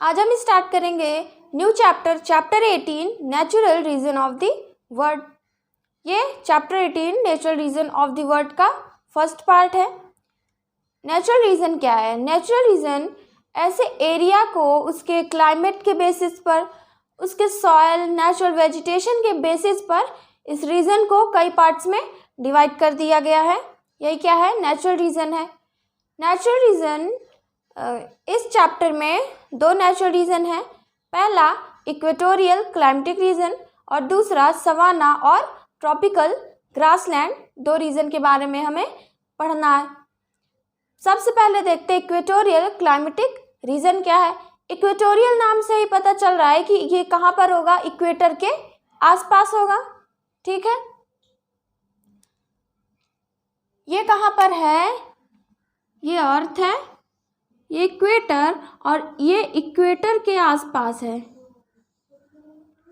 आज हम स्टार्ट करेंगे new chapter 18 natural region of the world. ये chapter 18 natural region of the world का फर्स्ट पार्ट है। नेचुरल रीजन क्या है? नेचुरल रीजन ऐसे एरिया को उसके क्लाइमेट के बेसिस पर, उसके सॉयल, नेचुरल वेजिटेशन के बेसिस पर इस रीजन को कई पार्ट्स में डिवाइड कर दिया गया है। यही क्या है? नेचुरल रीजन है। नेचुरल रीजन इस चैप्टर में दो नेचुरल रीजन है। पहला इक्वेटोरियल क्लाइमेटिक रीजन और दूसरा सवाना और ट्रॉपिकल ग्रासलैंड। दो रीजन के बारे में हमें पढ़ना है। सबसे पहले देखते हैं इक्वेटोरियल क्लाइमेटिक रीजन क्या है। इक्वेटोरियल नाम से ही पता चल रहा है कि ये कहाँ पर होगा, इक्वेटर के आसपास होगा। ठीक है, ये कहाँ पर है? ये अर्थ है, ये इक्वेटर, और ये इक्वेटर के आसपास है,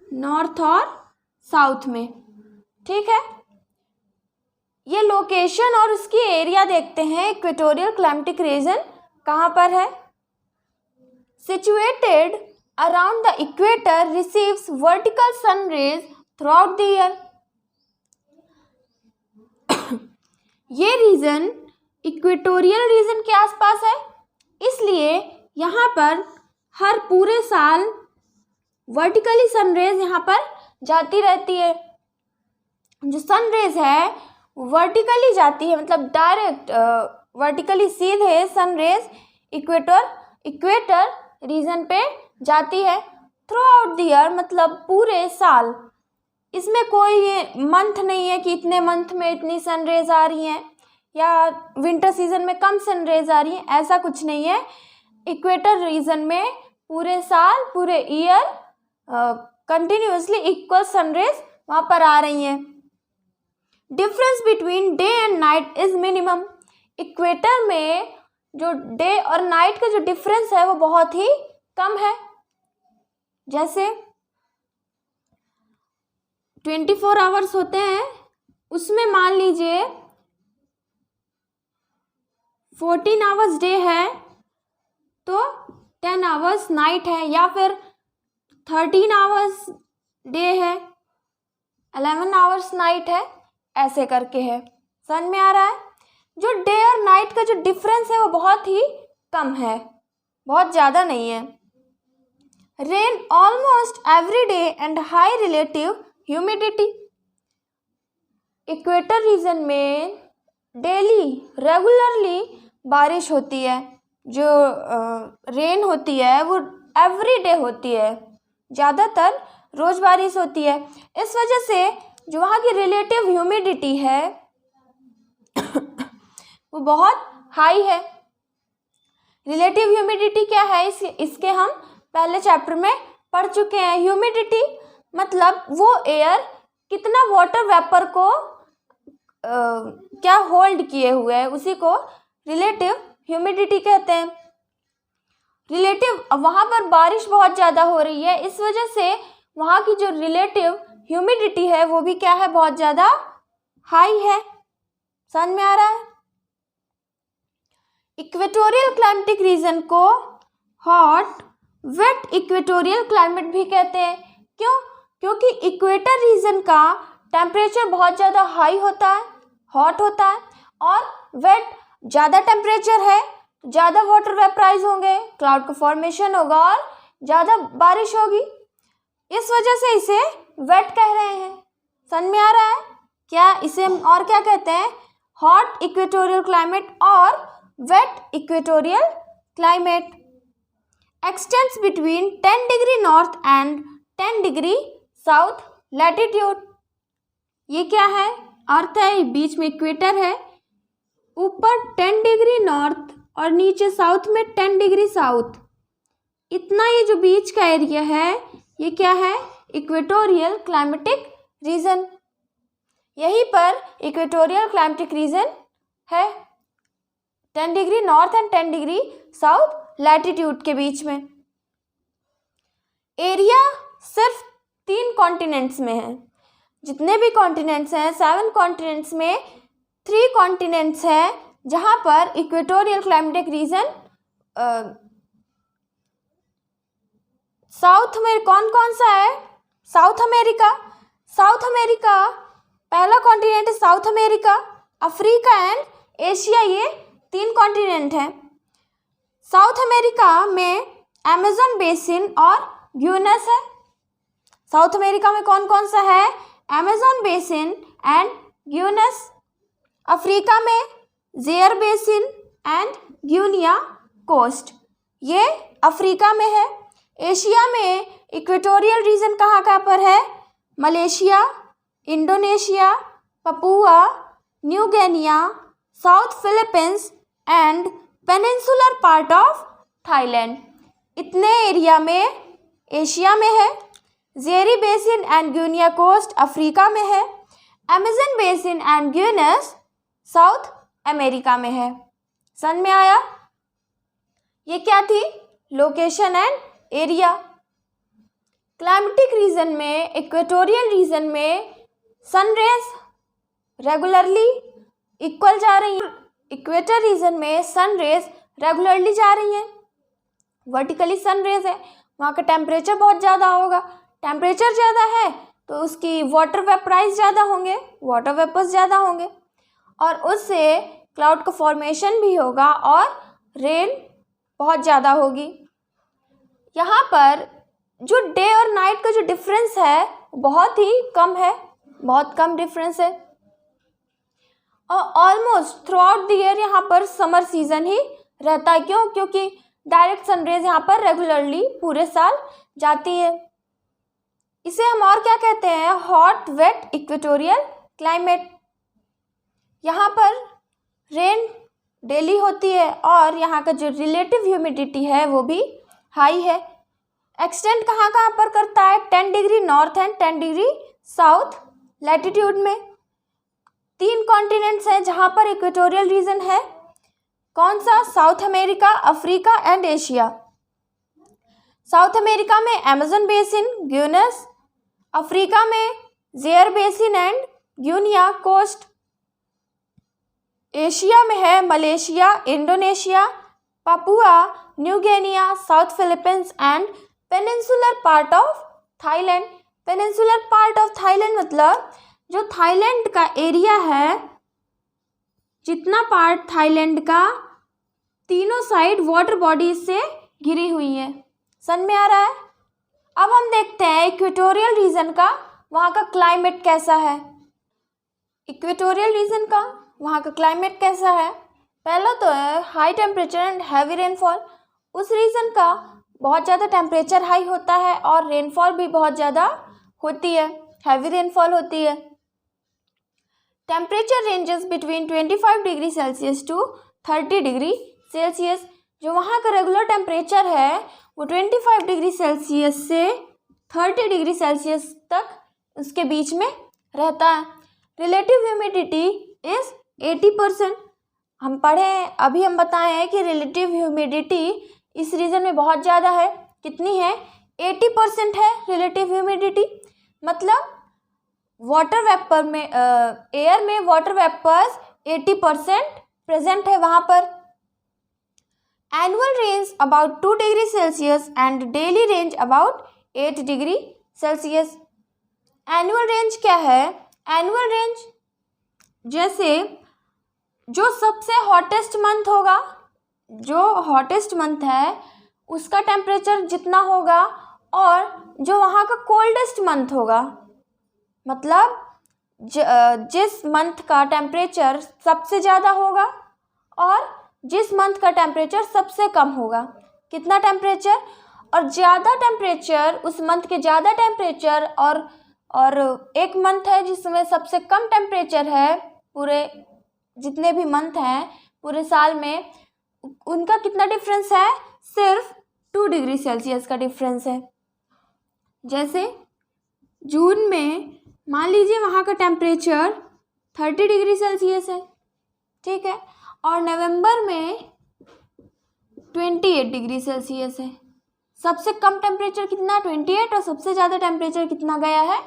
नॉर्थ और साउथ में। ठीक है, ये लोकेशन और उसकी एरिया देखते हैं। इक्वेटोरियल क्लाइमेटिक रीजन कहाँ पर है? Situated around the equator, receives vertical sun rays throughout the year. ये रीजन इक्वेटोरियल रीजन के आसपास है, इसलिए यहाँ पर हर पूरे साल वर्टिकली सनरेज यहाँ पर जाती रहती है। जो सनरेज है वर्टिकली जाती है, मतलब डायरेक्ट वर्टिकली सीधे सनरेज इक्वेटर रीजन पे जाती है थ्रू आउट द ईयर, मतलब पूरे साल। इसमें कोई ये मंथ नहीं है कि इतने मंथ में इतनी सनरेज आ रही हैं या विंटर सीजन में कम सनरेज आ रही हैं, ऐसा कुछ नहीं है। इक्वेटर रीजन में पूरे साल, पूरे ईयर कंटिन्यूसली इक्वल सनरेज वहाँ पर आ रही हैं। Difference between day and night is minimum. Equator में जो डे और नाइट का जो डिफरेंस है वो बहुत ही कम है। जैसे 24 आवर्स होते हैं, उसमें मान लीजिए 14 आवर्स डे है तो 10 आवर्स नाइट है, या फिर 13 आवर्स डे है, 11 आवर्स नाइट है, ऐसे करके है। समझ में आ रहा है? जो डे और नाइट का जो डिफरेंस है वो बहुत ही कम है, बहुत ज़्यादा नहीं है। Rain almost every day and high relative humidity. Equator region में डेली रेगुलरली बारिश होती है। जो रेन होती है वो एवरी डे होती है, ज़्यादातर रोज़ बारिश होती है। इस वजह से जो वहाँ की रिलेटिव ह्यूमिडिटी है वो बहुत हाई है। रिलेटिव ह्यूमिडिटी क्या है? इसके हम पहले चैप्टर में पढ़ चुके हैं। ह्यूमिडिटी मतलब वो एयर कितना वाटर वेपर को क्या होल्ड किए हुए है, उसी को रिलेटिव ह्यूमिडिटी कहते हैं। रिलेटिव, वहाँ पर बारिश बहुत ज़्यादा हो रही है, इस वजह से वहाँ की जो रिलेटिव ह्यूमिडिटी है वो भी क्या है? बहुत ज़्यादा हाई है। समझ में आ रहा है? इक्वेटोरियल क्लाइमेटिक रीजन को हॉट वेट इक्वेटोरियल क्लाइमेट भी कहते हैं। क्यों? क्योंकि इक्वेटर रीजन का टेम्परेचर बहुत ज़्यादा हाई होता है, हॉट होता है, और वेट, ज़्यादा टेम्परेचर है, ज़्यादा वाटर वेपराइज होंगे, क्लाउड का फॉर्मेशन होगा और ज़्यादा बारिश होगी। इस वजह से इसे वेट कह रहे हैं। समझ में आ रहा है? क्या इसे हम और क्या कहते हैं? हॉट इक्वेटोरियल क्लाइमेट और wet equatorial climate. Extends between 10 degree north and 10 degree south latitude. ये क्या है? अर्थ है, बीच में इक्वेटर है, ऊपर 10 डिग्री नॉर्थ और नीचे साउथ में 10 डिग्री साउथ। इतना ये जो बीच का एरिया है ये क्या है? Equatorial climatic reason. यहीं पर इक्वेटोरियल क्लाइमेटिक रीजन है, 10 degree north and 10 degree south latitude के बीच में। एरिया सिर्फ 3 कॉन्टिनेंट्स में है। जितने भी कॉन्टिनेंट्स हैं, 7 कॉन्टिनेंट्स में 3 कॉन्टिनेंट्स हैं जहाँ पर इक्वेटोरियल क्लाइमेटिक रीजन साउथ में कौन कौन सा है? साउथ अमेरिका, साउथ अमेरिका पहला कॉन्टिनेंट है south America, Africa and Asia, ये 3 कॉन्टिनेंट हैं। साउथ अमेरिका में अमेज़न बेसिन और ग्यूनस है। साउथ अमेरिका में कौन कौन सा है? Amazon basin and Guianas. Africa में Zaire basin and Guinea coast, ये अफ्रीका में है। एशिया में इक्वेटोरियल रीजन कहाँ पर है? Malaysia, Indonesia, Papua New Guinea, South Philippines and peninsular part of Thailand, इतने एरिया में एशिया में है। Zaire basin and Guinea coast Africa में है। Amazon basin and Guianas South America में है। समझ में आया? ये क्या थी? Location and area. Climatic reason में, इक्वेटोरियल रीजन में सन रेज रेगुलरली इक्वल जा रही हैं। इक्वेटर रीजन में सन रेज रेगुलरली जा रही हैं। वर्टिकली सन रेज है, वहाँ का टेम्परेचर बहुत ज़्यादा होगा। टेम्परेचर ज़्यादा है तो उसकी वाटर वेपराइज ज़्यादा होंगे, वाटर वेपर्स ज़्यादा होंगे और उससे क्लाउड का फॉर्मेशन भी होगा और रेन बहुत ज़्यादा होगी। यहाँ पर जो डे और नाइट का जो डिफरेंस है बहुत ही कम है, बहुत कम डिफरेंस है और almost through out the year यहाँ पर समर सीजन ही रहता है। क्यों? क्योंकि डायरेक्ट सनरेज यहाँ पर रेगुलरली पूरे साल जाती है। इसे हम और क्या कहते हैं? Hot wet equatorial climate. यहाँ पर रेन डेली होती है और यहाँ का जो रिलेटिव ह्यूमिडिटी है वो भी हाई है। एक्सटेंड कहाँ कहाँ पर करता है? 10 degree north and 10 degree south latitude में। 3 कॉन्टिनेंट्स हैं जहाँ पर इक्वेटोरियल रीजन है। कौन सा? South America, Africa and Asia. South America में अमेज़न बेसिन, ग्यूनस। अफ्रीका में Zaire basin and Guinea coast. Asia में है Malaysia, Indonesia, Papua New Guinea, South Philippines and peninsular part of Thailand. Peninsular part of Thailand मतलब जो Thailand का area है, जितना part Thailand का तीनों साइड वाटर बॉडीज से घिरी हुई है। समझ में आ रहा है? अब हम देखते हैं इक्वेटोरियल रीजन का वहाँ का क्लाइमेट कैसा है। इक्वेटोरियल रीजन का वहाँ का क्लाइमेट कैसा है? पहला तो है high temperature and heavy rainfall. उस रीजन का बहुत ज़्यादा टेम्परेचर हाई होता है और रेनफॉल भी बहुत ज़्यादा होती है, हैवी रेनफॉल होती है। Temperature ranges between 25 degree celsius to 30 degree celsius. जो वहाँ का रेगुलर टेम्परेचर है वो 25 डिग्री सेल्सियस से 30 डिग्री सेल्सियस तक उसके बीच में रहता है। Relative humidity is 80%। हम पढ़े अभी हम बताए हैं कि रिलेटिव ह्यूमिडिटी इस रीजन में बहुत ज़्यादा है। कितनी है? 80% है रिलेटिव ह्यूमिडिटी। मतलब वाटर वेपर में एयर में वाटर वेपर्स 80% प्रेजेंट है वहाँ पर। Annual range about 2 degree Celsius and daily range about 8 degree Celsius. Annual range क्या है? एनुअल रेंज जैसे जो सबसे हॉटेस्ट मंथ होगा, जो हॉटेस्ट मंथ है उसका टेम्परेचर जितना होगा और जो वहाँ का कोल्डेस्ट मंथ होगा, मतलब जिस मंथ का टेम्परेचर सबसे ज़्यादा होगा और जिस मंथ का टेम्परेचर सबसे कम होगा। कितना टेम्परेचर? और ज़्यादा टेम्परेचर उस मंथ के ज़्यादा टेम्परेचर और एक मंथ है जिसमें सबसे कम टेम्परेचर है, पूरे जितने भी मंथ हैं पूरे साल में, उनका कितना डिफरेंस है? सिर्फ 2 डिग्री सेल्सियस का डिफरेंस है। जैसे जून में मान लीजिए वहाँ का टेम्परेचर 30 डिग्री सेल्सियस है, ठीक है, और नवंबर में 28 डिग्री सेल्सियस है। सबसे कम टेम्परेचर कितना? 28 और सबसे ज़्यादा टेम्परेचर कितना गया है?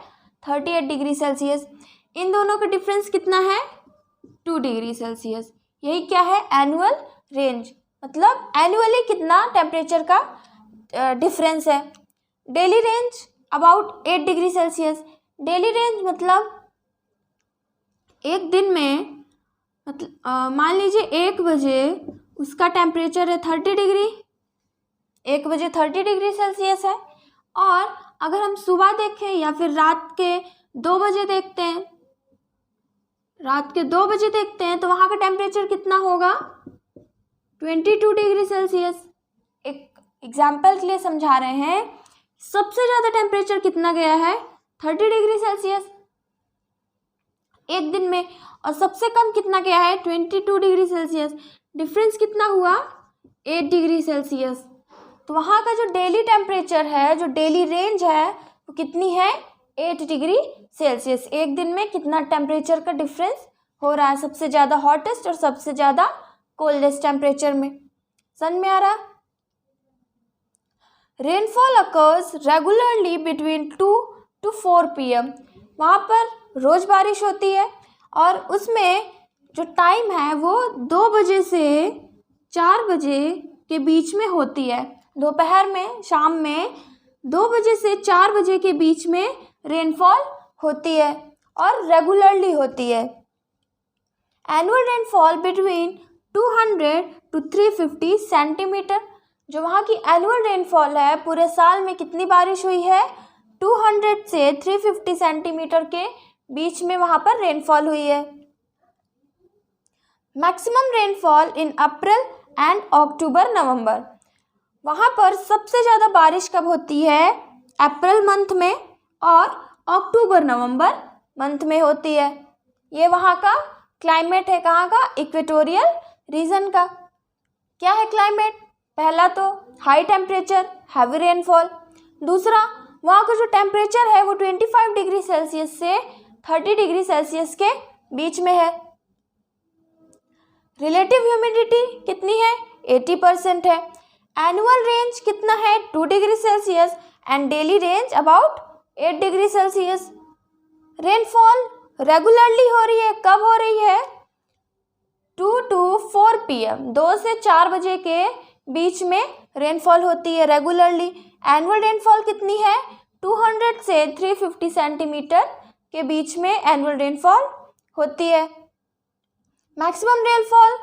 38 डिग्री सेल्सियस। इन दोनों का डिफरेंस कितना है? 2 डिग्री सेल्सियस। यही क्या है? एनुअल रेंज, मतलब एनुअली कितना टेम्परेचर का डिफरेंस है। Daily range about 8 degree Celsius. Daily range मतलब एक दिन में, मतलब मान लीजिए 1 बजे उसका टेम्परेचर है 30 डिग्री, 1 बजे 30 डिग्री सेल्सियस है। और अगर हम सुबह देखें या फिर रात के 2 बजे देखते हैं, तो वहाँ का टेम्परेचर कितना होगा? 22 डिग्री सेल्सियस। एक एग्जाम्पल के लिए समझा रहे हैं, सबसे ज़्यादा टेम्परेचर कितना गया है? 30 डिग्री सेल्सियस एक दिन में, और सबसे कम कितना गया है? 22 डिग्री सेल्सियस। डिफरेंस कितना हुआ? 8 डिग्री सेल्सियस। तो वहाँ का जो डेली टेम्परेचर है, जो डेली रेंज है, वो कितनी है? 8 डिग्री सेल्सियस। एक दिन में कितना टेम्परेचर का डिफरेंस हो रहा है, सबसे ज़्यादा हॉटेस्ट और सबसे ज़्यादा कोल्डेस्ट टेम्परेचर में। समझ में आ रहा? Rainfall occurs regularly between 2 to 4 PM। वहाँ पर रोज़ बारिश होती है और उसमें जो टाइम है वो 2 बजे से 4 बजे के बीच में होती है। दोपहर में, शाम में 2 बजे से 4 बजे के बीच में रेनफॉल होती है और रेगुलरली होती है। Annual rainfall between 200 to 350 centimetre. जो वहाँ की एनुअल रेनफॉल है, पूरे साल में कितनी बारिश हुई है? 200 से 350 सेंटीमीटर के बीच में वहाँ पर रेनफॉल हुई है। Maximum rainfall in April and October November. वहाँ पर सबसे ज़्यादा बारिश कब होती है? अप्रैल मंथ में और अक्टूबर नवंबर मंथ में होती है। ये वहाँ का क्लाइमेट है, कहाँ का? इक्वेटोरियल रीजन का। क्या है क्लाइमेट? पहला तो हाई टेम्परेचर, हैवी रेनफॉल। दूसरा, वहाँ का जो टेम्परेचर है वो 25 डिग्री सेल्सियस से 30 डिग्री सेल्सियस के बीच में है। रिलेटिव ह्यूमिडिटी कितनी है? 80% है। एनुअल रेंज कितना है? 2 degree Celsius and daily range about 8 degree Celsius. Rainfall regularly हो रही है, कब हो रही है? 2 to 4 PM, 2 से 4 बजे के बीच में रेनफॉल होती है रेगुलरली। एनुअल रेनफॉल कितनी है? 200 से 350 सेंटीमीटर के बीच में एनुअल रेनफॉल होती है। मैक्सिमम रेनफॉल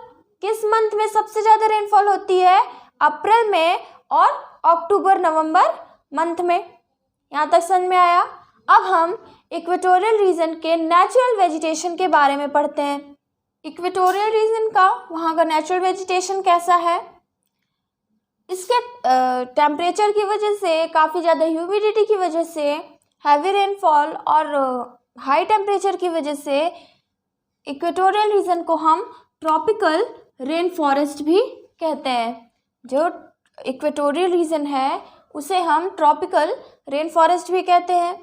किस मंथ में सबसे ज़्यादा रेनफॉल होती है? अप्रैल में और अक्टूबर नवंबर मंथ में। यहाँ तक समझ में आया? अब हम इक्वेटोरियल रीजन के नेचुरल वेजिटेशन के बारे में पढ़ते हैं। इक्वेटोरियल रीजन का वहाँ का नेचुरल वेजिटेशन कैसा है? इसके टेम्परेचर की वजह से, काफ़ी ज़्यादा ह्यूमिडिटी की वजह से, हैवी रेनफॉल और हाई टेम्परेचर की वजह से इक्वेटोरियल रीजन को हम ट्रॉपिकल रेन फॉरेस्ट भी कहते हैं। जो इक्वेटोरियल रीजन है उसे हम ट्रॉपिकल रेन फॉरेस्ट भी कहते हैं।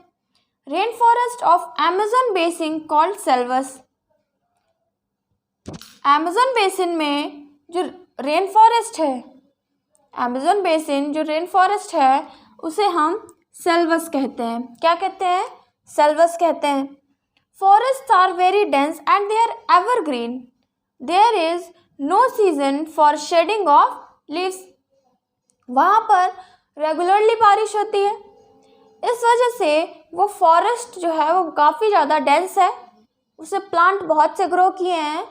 Rain forest of Amazon basin called selves. Amazon basin में जो रेन फॉरेस्ट है, अमेज़न बेसिन जो रेन फॉरेस्ट है उसे हम सेल्वस कहते हैं। क्या कहते हैं? सेल्वस कहते हैं। Forests are very dense and they are evergreen. There is no season for shedding of leaves. वहाँ पर रेगुलरली बारिश होती है, इस वजह से वो फॉरेस्ट जो है वो काफ़ी ज़्यादा डेंस है, उसे प्लांट बहुत से ग्रो किए हैं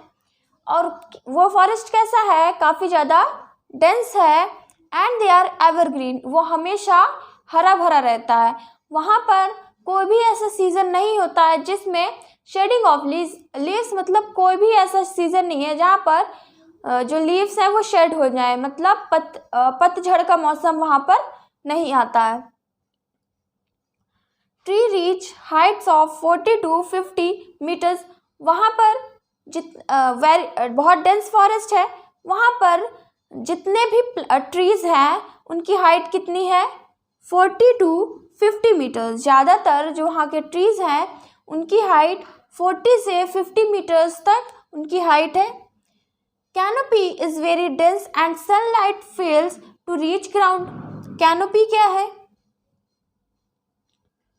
और वो फॉरेस्ट कैसा है? काफ़ी ज़्यादा डेंस है। एंड दे आर एवरग्रीन, वो हमेशा हरा भरा रहता है। वहाँ पर कोई भी ऐसा सीज़न नहीं होता है जिसमें शेडिंग ऑफ लीव्स मतलब कोई भी ऐसा सीज़न नहीं है जहाँ पर जो लीव्स हैं वो शेड हो जाए, मतलब पतझड़ का मौसम वहाँ पर नहीं आता है। Tree reach heights of 40 to 50 meters. वहाँ पर बहुत डेंस फॉरेस्ट है, वहाँ पर जितने भी ट्रीज़ हैं उनकी हाइट कितनी है? 40 to 50 मीटर्स। ज़्यादातर जो वहाँ के ट्रीज़ हैं उनकी हाइट 40 से 50 मीटर्स तक उनकी हाइट है। Canopy is very dense and sunlight fails to reach ground. Canopy क्या है?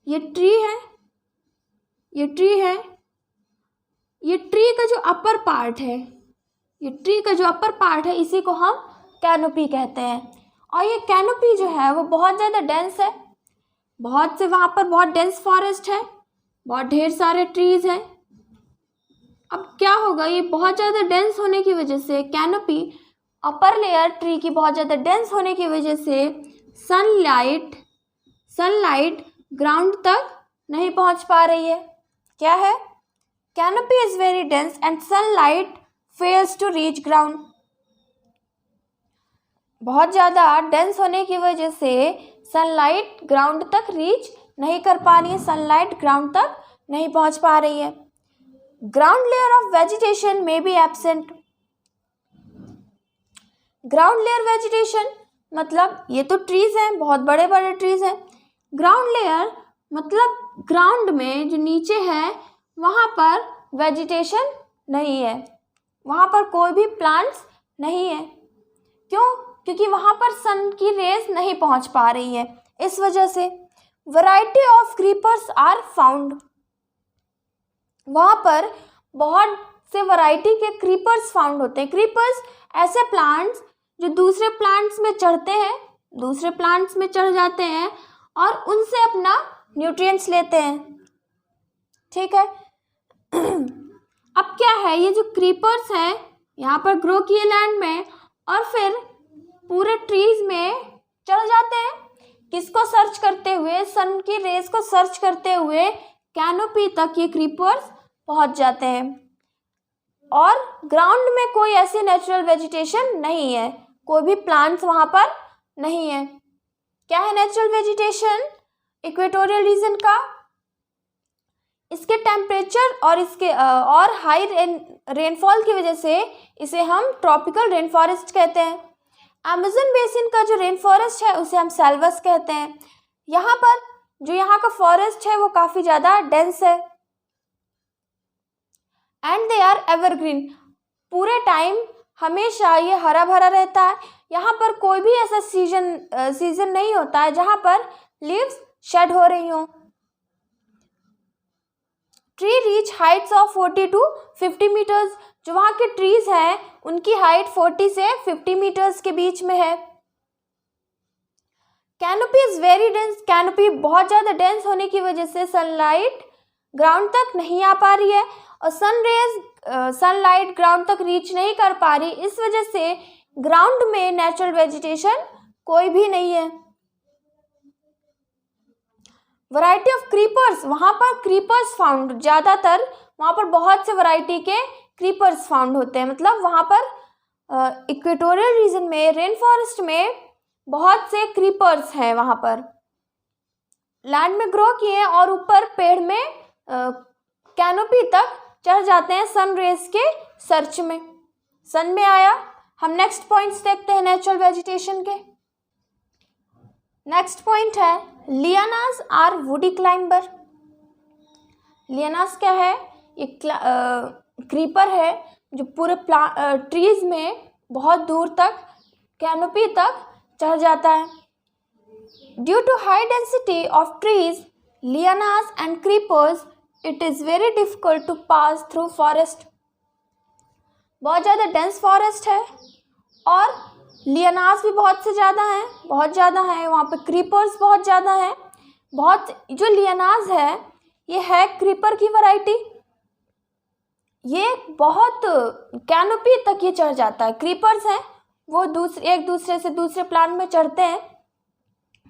ये ट्री है, ये ट्री है, ये ट्री का जो अपर पार्ट है, ये ट्री का जो अपर पार्ट है इसी को हम कैनोपी कहते हैं। और ये कैनोपी जो है वो बहुत ज़्यादा डेंस है, बहुत से वहाँ पर बहुत डेंस फॉरेस्ट है, बहुत ढेर सारे ट्रीज हैं। अब क्या होगा, ये बहुत ज़्यादा डेंस होने की वजह से कैनोपी, अपर लेयर ट्री की बहुत ज़्यादा डेंस होने की वजह से सनलाइट ग्राउंड तक नहीं पहुंच पा रही है। क्या है, canopy is very dense and sunlight fails to reach ground. बहुत ज़्यादा डेंस होने की वजह से सनलाइट ग्राउंड तक रीच नहीं कर पा रही है, सनलाइट ग्राउंड तक नहीं पहुंच पा रही है। Ground layer of vegetation may be absent. Ground layer vegetation मतलब ये तो ट्रीज हैं, बहुत बड़े बड़े ट्रीज हैं। ग्राउंड लेयर मतलब ग्राउंड में जो नीचे है वहाँ पर वेजिटेशन नहीं है, वहाँ पर कोई भी प्लांट्स नहीं है। क्यों? क्योंकि वहाँ पर सन की रेज नहीं पहुँच पा रही है, इस वजह से। Variety of creepers are found. वहाँ पर बहुत से वैरायटी के क्रीपर्स फाउंड होते हैं। क्रीपर्स ऐसे प्लांट्स जो दूसरे प्लांट्स में चढ़ते हैं, दूसरे प्लांट्स में चढ़ जाते हैं और उनसे अपना न्यूट्रिएंट्स लेते हैं। ठीक है। अब क्या है, ये जो क्रीपर्स हैं यहाँ पर ग्रो किए लैंड में और फिर पूरे ट्रीज में चढ़ जाते हैं। किसको सर्च करते हुए? सन की रेस को सर्च करते हुए कैनोपी तक ये क्रीपर्स पहुंच जाते हैं और ग्राउंड में कोई ऐसी नेचुरल वेजिटेशन नहीं है, कोई भी प्लांट्स वहाँ पर नहीं है। क्या है नेचुरल वेजिटेशन इक्वेटोरियल रीजन का? इसके टेम्परेचर और इसके और हाई रेनफॉल की वजह से इसे हम ट्रॉपिकल रेन फॉरेस्ट कहते हैं। अमेज़न बेसिन का जो रेन फॉरेस्ट है उसे हम सेल्वस कहते हैं। यहाँ पर जो यहाँ का फॉरेस्ट है वो काफ़ी ज़्यादा डेंस है एंड दे आर एवरग्रीन। पूरे टाइम हमेशा ये हरा भरा रहता है। यहाँ पर कोई भी ऐसा सीजन नहीं होता है जहाँ पर लीव्स शेड हो रही हों। Tree reach heights of 40 to 50 meters. जो वहाँ के ट्रीज हैं उनकी हाइट 40 से 50 मीटर्स के बीच में है। Canopy is very dense. Canopy बहुत ज़्यादा डेंस होने की वजह से सनलाइट ग्राउंड तक नहीं आ पा रही है और सनलाइट ग्राउंड तक रीच नहीं कर पा रही। इस वजह से ग्राउंड में नेचुरल वेजिटेशन कोई भी नहीं है। वैरायटी ऑफ क्रीपर्स, वहाँ पर क्रीपर्स फाउंड, ज़्यादातर वहाँ पर बहुत से वैरायटी के क्रीपर्स फाउंड होते हैं। मतलब वहाँ पर इक्वेटोरियल रीजन में रेन फॉरेस्ट में बहुत से क्रीपर्स हैं, वहाँ पर लैंड में ग्रो किए हैं और ऊपर पेड़ में कैनोपी तक चढ़ जाते हैं सन रेज के सर्च में। सन में आया। हम नेक्स्ट पॉइंट्स देखते हैं नेचुरल वेजिटेशन के। नेक्स्ट पॉइंट है lianas are woody climber. Lianas क्या है? ये क्रीपर है जो पूरे ट्रीज में बहुत दूर तक कैनोपी तक चढ़ जाता है। Due to high density of trees, lianas and creepers, it is very difficult to pass through forest. बहुत ज़्यादा डेंस फॉरेस्ट है और लियानास भी बहुत ज़्यादा हैं, वहाँ पे क्रीपर्स बहुत ज़्यादा हैं। जो लियानास है ये है क्रीपर की वैरायटी। ये बहुत कैनोपी तक ये चढ़ जाता है। क्रीपर्स हैं वो एक दूसरे से दूसरे प्लांट में चढ़ते हैं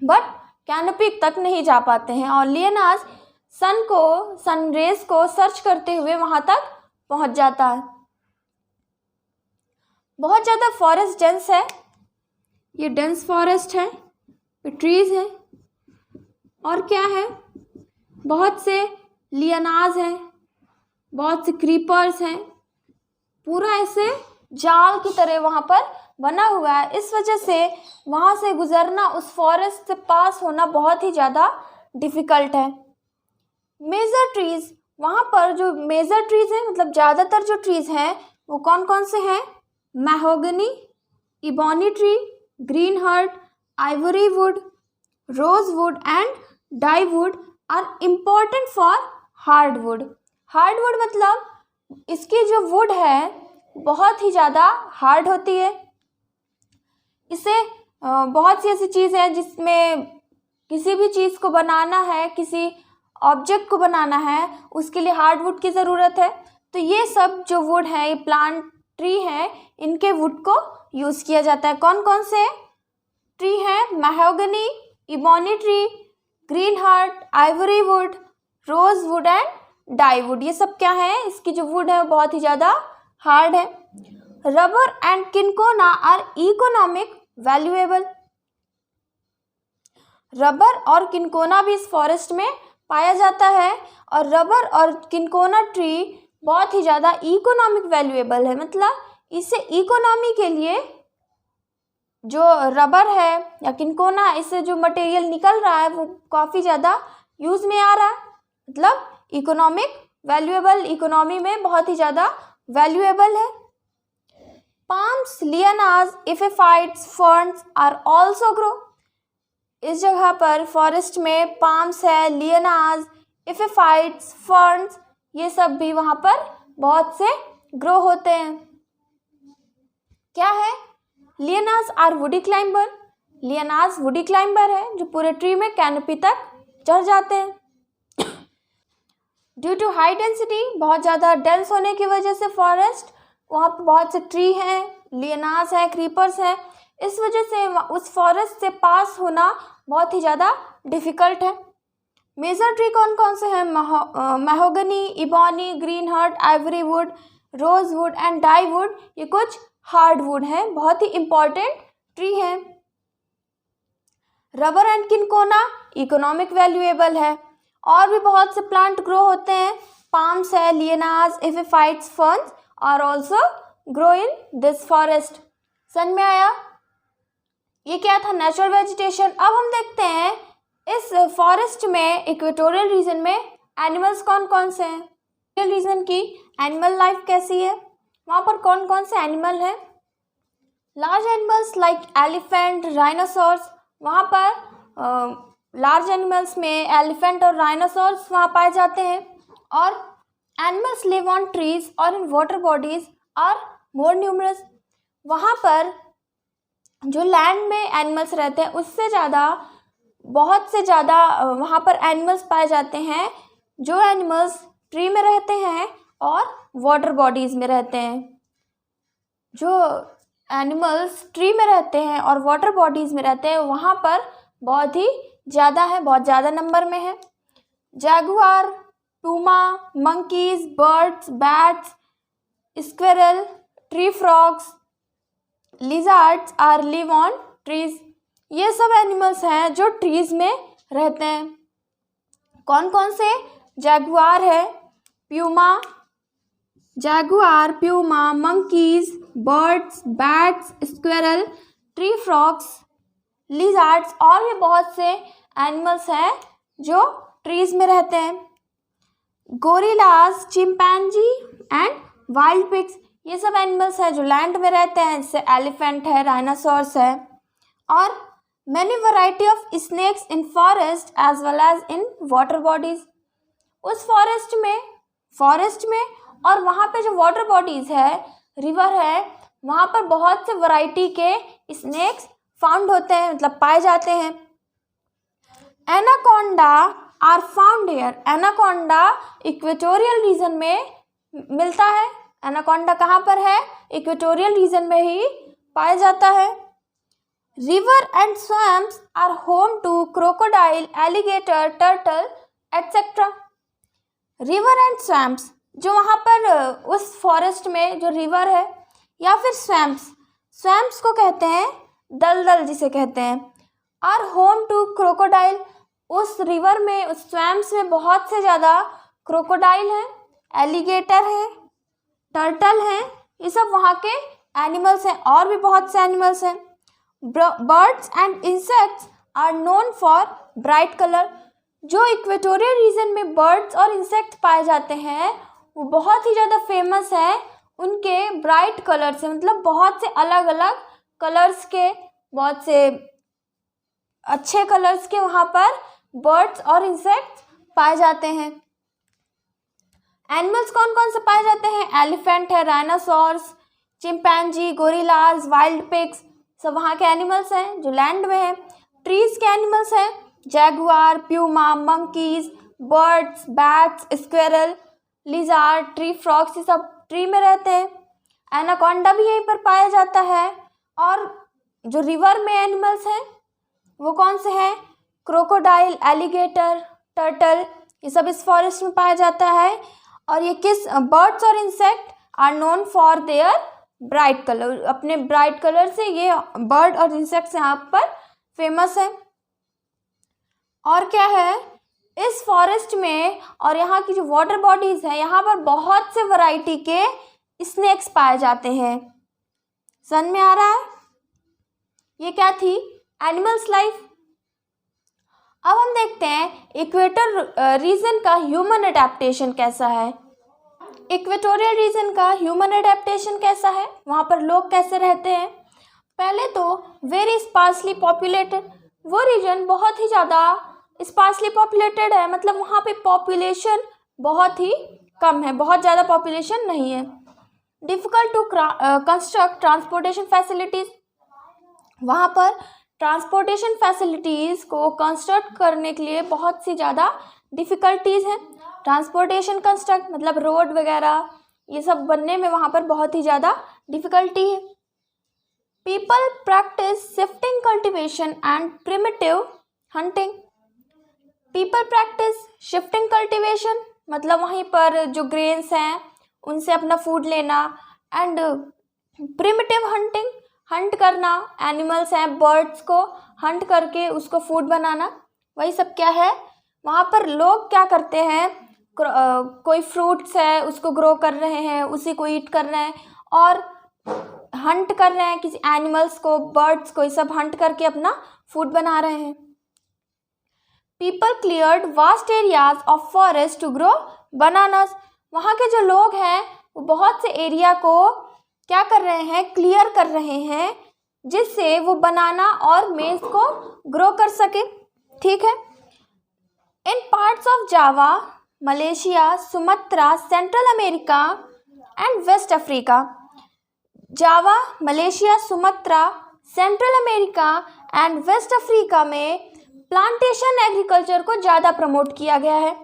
बट कैनोपी तक नहीं जा पाते हैं और लियानास सन रेज को सर्च करते हुए वहाँ तक पहुँच जाता है। बहुत ज़्यादा फॉरेस्ट डेंस है, ये डेंस फॉरेस्ट है, ये ट्रीज है और क्या है, बहुत से लियानास हैं, बहुत से क्रीपर्स हैं। पूरा ऐसे जाल की तरह वहाँ पर बना हुआ है। इस वजह से वहाँ से गुजरना, उस फॉरेस्ट से पास होना बहुत ही ज़्यादा डिफ़िकल्ट है। मेजर ट्रीज़, वहाँ पर जो मेजर ट्रीज़ हैं मतलब ज़्यादातर जो ट्रीज़ हैं वो कौन कौन से हैं? Mahogany, ebony tree, green heart, ivory wood, rose wood and dye wood are important for hardwood. Hardwood मतलब इसकी जो वुड है बहुत ही ज़्यादा हार्ड होती है। इसे बहुत सी ऐसी चीज़ है जिसमें किसी भी चीज़ को बनाना है, किसी ऑब्जेक्ट को बनाना है, उसके लिए हार्डवुड की ज़रूरत है। तो ये सब जो वुड है, ये प्लांट ट्री है, इनके वुड को यूज़ किया जाता है। कौन कौन से ट्री हैं? Mahogany, ebony tree, green heart, ivory wood, rose wood and dye wood. ये सब क्या है? इसकी जो वुड है वो बहुत ही ज़्यादा हार्ड है। Rubber and cinchona are economic valuable. Rubber और किनकोना भी इस फॉरेस्ट में पाया जाता है, और रबर और किनकोना ट्री बहुत ही ज़्यादा इकोनॉमिक वैल्यूएबल है। मतलब इससे इकोनॉमी के लिए जो रबर है या किनकोना, इससे जो मटेरियल निकल रहा है वो काफ़ी ज़्यादा यूज़ में आ रहा है। मतलब इकोनॉमिक वैल्यूएबल, इकोनॉमी में बहुत ही ज़्यादा वैल्यूएबल है। Palms, lianas, epiphytes, ferns are also grow. इस जगह पर फॉरेस्ट में पाम्स है, लियनास, एपिफाइट्स, फर्न्स, ये सब भी वहाँ पर बहुत से ग्रो होते हैं। क्या है? Lianas are woody climber. Lianas woody climber है जो पूरे ट्री में कैनोपी तक चढ़ जाते हैं। ड्यू टू हाई डेंसिटी, बहुत ज़्यादा डेंस होने की वजह से फॉरेस्ट, वहाँ पर बहुत से ट्री हैं, लियनास है, क्रीपर्स हैं, इस वजह से उस फॉरेस्ट से पास होना बहुत ही ज़्यादा डिफ़िकल्ट है। मेजर ट्री कौन कौन से हैं? Mahogany, ebony, green heart, ivory wood, rose wood and dye wood. ये कुछ हार्ड वुड हैं, बहुत ही इम्पॉर्टेंट ट्री हैं। Rubber and cinchona economic valuable है। और भी बहुत से प्लांट ग्रो होते हैं। पाम्स है, lianas, epiphytes, ferns are also grow in this forest. समझ में आया? ये क्या था? Natural vegetation. अब हम देखते हैं इस फॉरेस्ट में, इक्वेटोरियल रीजन में एनिमल्स कौन कौन से हैं, इक्वेटोरियल रीजन की एनिमल लाइफ कैसी है, वहाँ पर कौन कौन से एनिमल हैं। Large animals like elephant, rhinoceros, वहाँ पर लार्ज एनिमल्स में एलिफेंट और राइनोसॉर्स वहाँ पाए जाते हैं। और एनिमल्स लिव ऑन ट्रीज और in water bodies are more numerous. वहाँ पर जो लैंड में एनिमल्स रहते हैं उससे ज़्यादा, बहुत से ज़्यादा वहाँ पर एनिमल्स पाए जाते हैं जो एनिमल्स ट्री में रहते हैं और वाटर बॉडीज़ में रहते हैं। जो एनिमल्स ट्री में रहते हैं और वाटर बॉडीज़ में रहते हैं वहाँ पर बहुत ही ज़्यादा है, बहुत ज़्यादा नंबर में है। Jaguar, puma, monkeys, birds, bats, squirrel, tree frogs, lizards are live on trees. ये सब एनिमल्स हैं जो ट्रीज में रहते हैं। कौन कौन से? जैगुआर है, Jaguar, puma, monkeys, birds, bats, squirrel, tree frogs, lizards और भी बहुत से एनिमल्स हैं जो ट्रीज में रहते हैं। Gorillas, chimpanzee and wild pigs, ये सब एनिमल्स हैं जो लैंड में रहते हैं, जैसे एलिफेंट है, राइनोसॉर्स है। और many variety of snakes in forest as well as in water bodies. उस फॉरेस्ट में और वहाँ पे जो वाटर बॉडीज़ है, रिवर है, वहाँ पर बहुत से वैरायटी के स्नेक्स फाउंड होते हैं, मतलब पाए जाते हैं। Anaconda are found here. Anaconda equatorial region में मिलता है। एनाकोंडा कहाँ पर है? इक्वेटोरियल रीजन में ही पाया जाता है। River and swamps are home to crocodile, alligator, turtle etcetera. River and swamps, जो वहाँ पर उस फॉरेस्ट में जो रिवर है या फिर स्वैम्प्स को कहते हैं दलदल जिसे कहते हैं, आर होम टू क्रोकोडाइल। उस रिवर में, उस स्वैम्प्स में बहुत से ज़्यादा क्रोकोडाइल हैं, एलिगेटर है, टर्टल हैं, ये सब वहाँ के एनिमल्स हैं। और भी बहुत से एनिमल्स हैं। Birds and insects are known for bright colour. जो इक्वेटोरियल रीजन में बर्ड्स और इंसेक्ट्स पाए जाते हैं वो बहुत ही ज़्यादा फेमस है उनके ब्राइट कलर से, मतलब बहुत से अलग अलग कलर्स के, बहुत से अच्छे कलर्स के वहाँ पर बर्ड्स और इंसेक्ट्स पाए जाते हैं। एनिमल्स कौन कौन से पाए जाते हैं? एलिफेंट है, rhinoceros, chimpanzee, gorillas, wild pigs, सब वहाँ के एनिमल्स हैं जो लैंड में हैं। ट्रीज के एनिमल्स हैं jaguar, puma, monkeys, birds, bats, squirrel, lizard, tree frogs, ये सब ट्री में रहते हैं। एनाकोंडा भी यहीं पर पाया जाता है। और जो रिवर में एनिमल्स हैं वो कौन से हैं? क्रोकोडाइल, एलिगेटर, टर्टल, ये सब इस फॉरेस्ट में पाया जाता है। और ये किस बर्ड्स और insect are known for their bright colour, अपने ब्राइट कलर से ये बर्ड और इंसेक्ट्स यहाँ पर फेमस है। और क्या है, इस फॉरेस्ट में और यहाँ की जो वाटर बॉडीज है, यहाँ पर बहुत से वैरायटी के स्नेक्स पाए जाते हैं। समझ में आ रहा है? ये क्या थी? Animals life. अब हम देखते हैं इक्वेटर रीजन का ह्यूमन अडेप्टेशन कैसा है। इक्वेटोरियल रीजन का ह्यूमन अडेप्टेशन कैसा है, वहाँ पर लोग कैसे रहते हैं? पहले तो वेरी स्पार्सली पॉपुलेटेड, वो रीजन बहुत ही ज़्यादा स्पार्सली पॉपुलेटेड है, मतलब वहाँ पे पॉपुलेशन बहुत ही कम है, बहुत ज़्यादा पॉपुलेशन नहीं है। Difficult to construct transportation facilities, वहाँ पर ट्रांसपोर्टेशन फैसिलिटीज़ को कंस्ट्रक्ट करने के लिए बहुत सी ज़्यादा डिफ़िकल्टीज़ हैं। ट्रांसपोर्टेशन कंस्ट्रक्ट मतलब रोड वगैरह ये सब बनने में वहाँ पर बहुत ही ज़्यादा डिफ़िकल्टी है। People practice shifting cultivation and primitive hunting. People practice shifting cultivation मतलब वहीं पर जो ग्रेन्स हैं उनसे अपना फूड लेना, एंड प्रिमिटिव हंटिंग हंट करना, एनिमल्स हैं बर्ड्स को हंट करके उसको फूड बनाना, वही सब क्या है। वहाँ पर लोग क्या करते हैं, कोई फ्रूट्स है उसको ग्रो कर रहे हैं, उसी को ईट कर रहे हैं, और हंट कर रहे हैं किसी एनिमल्स को, बर्ड्स को, ये सब हंट करके अपना फूड बना रहे हैं। People cleared vast areas of forest to grow bananas. वहाँ के जो लोग हैं वो बहुत से एरिया को क्या कर रहे हैं, क्लियर कर रहे हैं, जिससे वो बनाना और मेज को ग्रो कर सके। ठीक है। In parts of Java, Malaysia, Sumatra, Central America and West Africa. Java, Malaysia, Sumatra, Central America and West Africa में प्लांटेशन एग्रीकल्चर को ज़्यादा प्रमोट किया गया है।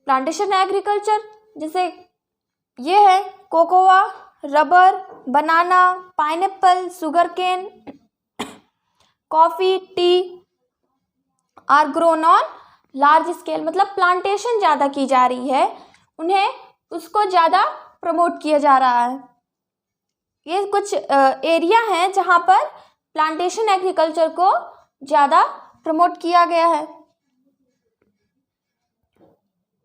प्लांटेशन एग्रीकल्चर जैसे ये है cocoa, rubber, banana, pineapple, sugar cane, coffee, tea are grown on large scale, मतलब प्लांटेशन ज़्यादा की जा रही है, उन्हें उसको ज़्यादा प्रमोट किया जा रहा है। ये कुछ एरिया हैं जहाँ पर प्लांटेशन एग्रीकल्चर को ज़्यादा प्रमोट किया गया है।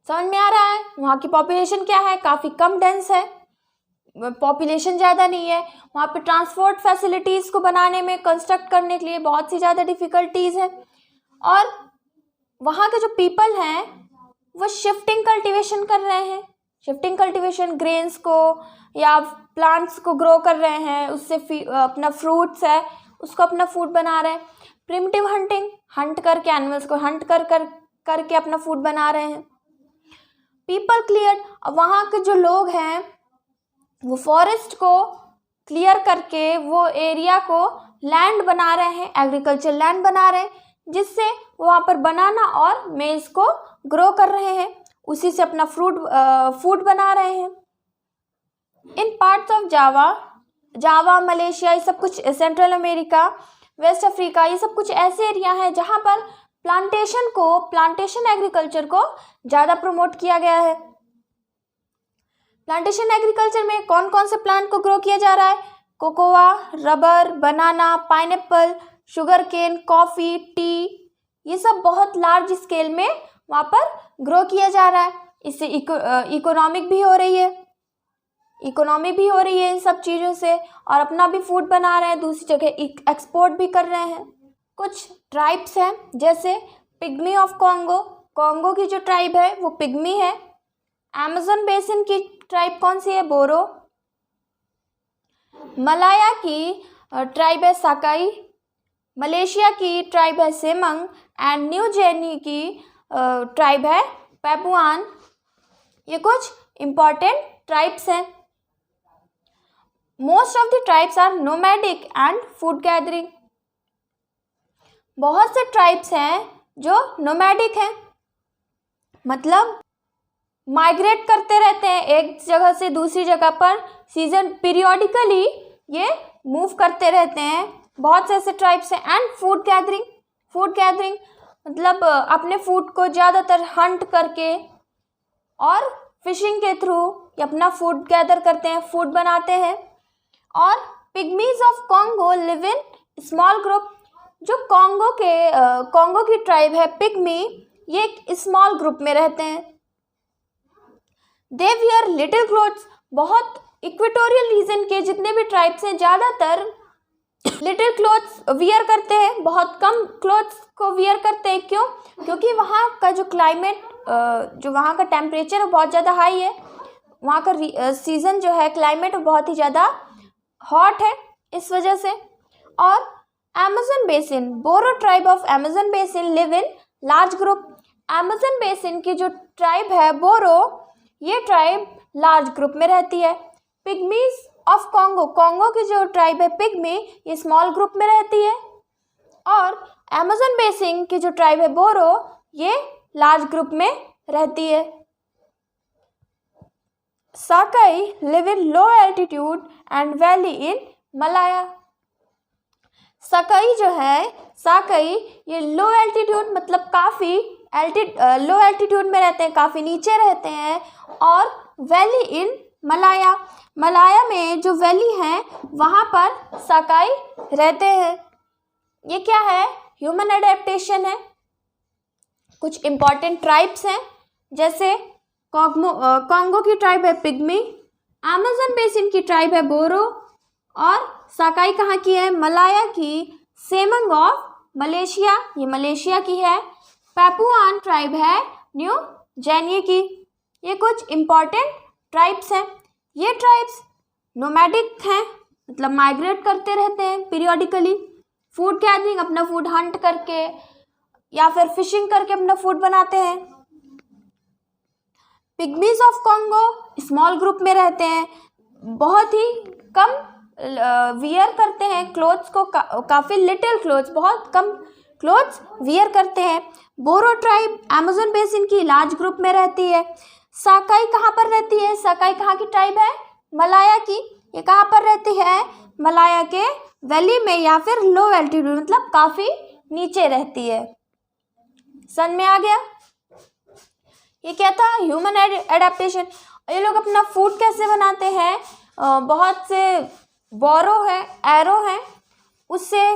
समझ में आ रहा है? वहाँ की पॉपुलेशन क्या है, काफ़ी कम डेंस है, पॉपुलेशन ज़्यादा नहीं है। वहाँ पे ट्रांसपोर्ट फैसिलिटीज़ को बनाने में, कंस्ट्रक्ट करने के लिए बहुत सी ज़्यादा डिफ़िकल्टीज़ हैं। और वहाँ के जो पीपल हैं वो शिफ्टिंग कल्टीवेशन कर रहे हैं। शिफ्टिंग कल्टीवेशन ग्रेन्स को या प्लांट्स को ग्रो कर रहे हैं, उससे अपना फ्रूट्स है उसको अपना फूड बना रहे हैं। प्रिमिटिव हंटिंग, हंट करके एनिमल्स को हंट करके अपना फूड बना रहे हैं। पीपल क्लियर, वहाँ के जो लोग हैं वो फॉरेस्ट को क्लियर करके वो एरिया को लैंड बना रहे हैं, एग्रीकल्चर लैंड बना रहे हैं, जिससे वहाँ पर बनाना और मेज को ग्रो कर रहे हैं, उसी से अपना फूड बना रहे हैं। इन पार्ट्स ऑफ जावा, मलेशिया, ये सब कुछ सेंट्रल अमेरिका, वेस्ट अफ्रीका, ये सब कुछ ऐसे एरिया हैं जहाँ पर प्लांटेशन एग्रीकल्चर को ज़्यादा प्रमोट किया गया है। प्लांटेशन एग्रीकल्चर में कौन कौन से प्लांट को ग्रो किया जा रहा है? Cocoa, rubber, banana, pineapple, sugar cane, coffee, tea, ये सब बहुत लार्ज स्केल में वहाँ पर ग्रो किया जा रहा है। इससे इकोनॉमी भी हो रही है इन सब चीज़ों से, और अपना भी फूड बना रहे हैं, दूसरी जगह एक्सपोर्ट भी कर रहे हैं। कुछ ट्राइब्स हैं जैसे पिग्मी ऑफ कॉन्गो की जो ट्राइब है वो पिग्मी है। अमेज़न बेसिन की ट्राइब कौन सी है? बोरो। मलाया की ट्राइब है साकाई। मलेशिया की ट्राइब है सेमंग एंड न्यू गिनी की ट्राइब है पेपुआन। ये कुछ इम्पॉर्टेंट ट्राइब्स हैं। Most of the tribes are nomadic and food gathering. बहुत से ट्राइब्स हैं जो नोमैडिक हैं, मतलब माइग्रेट करते रहते हैं एक जगह से दूसरी जगह पर, सीजन पीरियोडिकली ये मूव करते रहते हैं। बहुत से ऐसे ट्राइब्स हैं। एंड फूड गैदरिंग मतलब अपने फूड को ज़्यादातर हंट करके और फिशिंग के थ्रू ये अपना फूड गैदर करते हैं, फूड बनाते हैं। और pygmies of Congo live in small group. जो कॉन्गो की ट्राइब है पिग्मी, ये एक स्मॉल ग्रुप में रहते हैं। They wear little clothes. बहुत इक्वेटोरियल रीजन के जितने भी ट्राइब्स हैं ज़्यादातर लिटिल क्लोथ्स वियर करते हैं, बहुत कम क्लोथ्स को वियर करते हैं। क्यों? क्योंकि वहाँ का जो क्लाइमेट, जो वहाँ का टेम्परेचर है बहुत ज़्यादा हाई है। वहाँ का सीज़न जो है क्लाइमेट बहुत ही ज़्यादा हॉट है इस वजह से। और Amazon basin, Boro tribe of Amazon basin live in large group. Amazon basin की जो ट्राइब है बोरो, ये ट्राइब लार्ज ग्रुप में रहती है। पिग्मीज ऑफ कॉन्गो की जो ट्राइब है पिग्मी, ये स्मॉल ग्रुप में रहती है। और अमेज़न बेसिन की जो ट्राइब है बोरो, ये लार्ज ग्रुप में रहती है। Sakai live in low altitude and valley in Malaya. Sakai ये लो एल्टीट्यूड मतलब काफ़ी लो एल्टीट्यूड में रहते हैं, काफ़ी नीचे रहते हैं। और वैली इन मलाया में जो वैली है वहाँ पर साकाई रहते हैं। ये क्या है? ह्यूमन एडेप्टेशन है। कुछ इम्पॉर्टेंट ट्राइब्स हैं, जैसे कॉन्गो की ट्राइब है पिग्मी, अमेज़न बेसिन की ट्राइब है बोरो, और साकाई कहाँ की है? मलाया की सेमंग ऑफ मलेशिया, ये मलेशिया की है। पेपुआन ट्राइब है न्यू गिनी की। ये कुछ इम्पॉर्टेंट ट्राइब्स हैं। ये ट्राइब्स नोमैडिक हैं, मतलब माइग्रेट करते रहते हैं पीरियोडिकली, फूड गैदरिंग, अपना फूड हंट करके या फिर फिशिंग करके अपना फूड बनाते हैं। पिग्मीज ऑफ कॉन्गो स्मॉल ग्रुप में रहते हैं, बहुत ही कम वियर करते हैं क्लोथ्स को, काफ़ी लिटिल क्लोथ्स, बहुत कम क्लोथ्स वियर करते हैं। बोरो ट्राइब अमेज़न बेसिन की लार्ज ग्रुप में रहती है। साकाई कहाँ पर रहती है? साकाई कहाँ की ट्राइब है? मलाया की। ये कहाँ पर रहती है? मलाया के वैली में या फिर लो एल्टीट्यूड, मतलब काफ़ी नीचे रहती है। समझ में आ गया? ये क्या था? Human adaptation. ये लोग अपना फूड कैसे बनाते हैं? बहुत से बोरो है, एरो हैं, उससे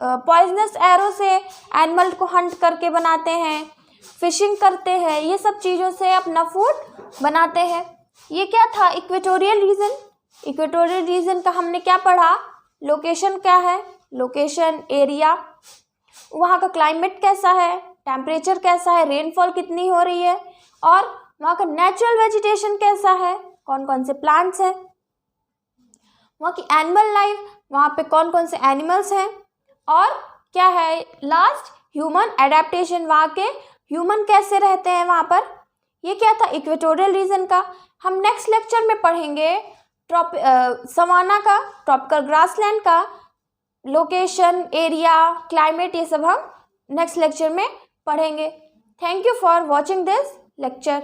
पॉइजनस एरो से एनिमल को हंट करके बनाते हैं, फिशिंग करते हैं, ये सब चीज़ों से अपना फूड बनाते हैं। ये क्या था? Equatorial region. इक्वेटोरियल रीजन का हमने क्या पढ़ा? लोकेशन क्या है? लोकेशन, एरिया, वहाँ का क्लाइमेट कैसा है, टेम्परेचर कैसा है, रेनफॉल कितनी हो रही है, और वहाँ का नेचुरल वेजिटेशन कैसा है, कौन कौन से प्लांट्स हैं, वहाँ की एनिमल लाइफ, वहाँ पे कौन कौन से एनिमल्स हैं, और क्या है लास्ट ह्यूमन एडेप्टेशन, वहाँ के ह्यूमन कैसे रहते हैं वहाँ पर। ये क्या था? इक्वेटोरियल रीजन का। हम नेक्स्ट लेक्चर में पढ़ेंगे सवाना का, ट्रॉपिकल ग्रासलैंड का लोकेशन, एरिया, क्लाइमेट, ये सब हम नेक्स्ट लेक्चर में पढ़ेंगे। Thank you for watching this lecture।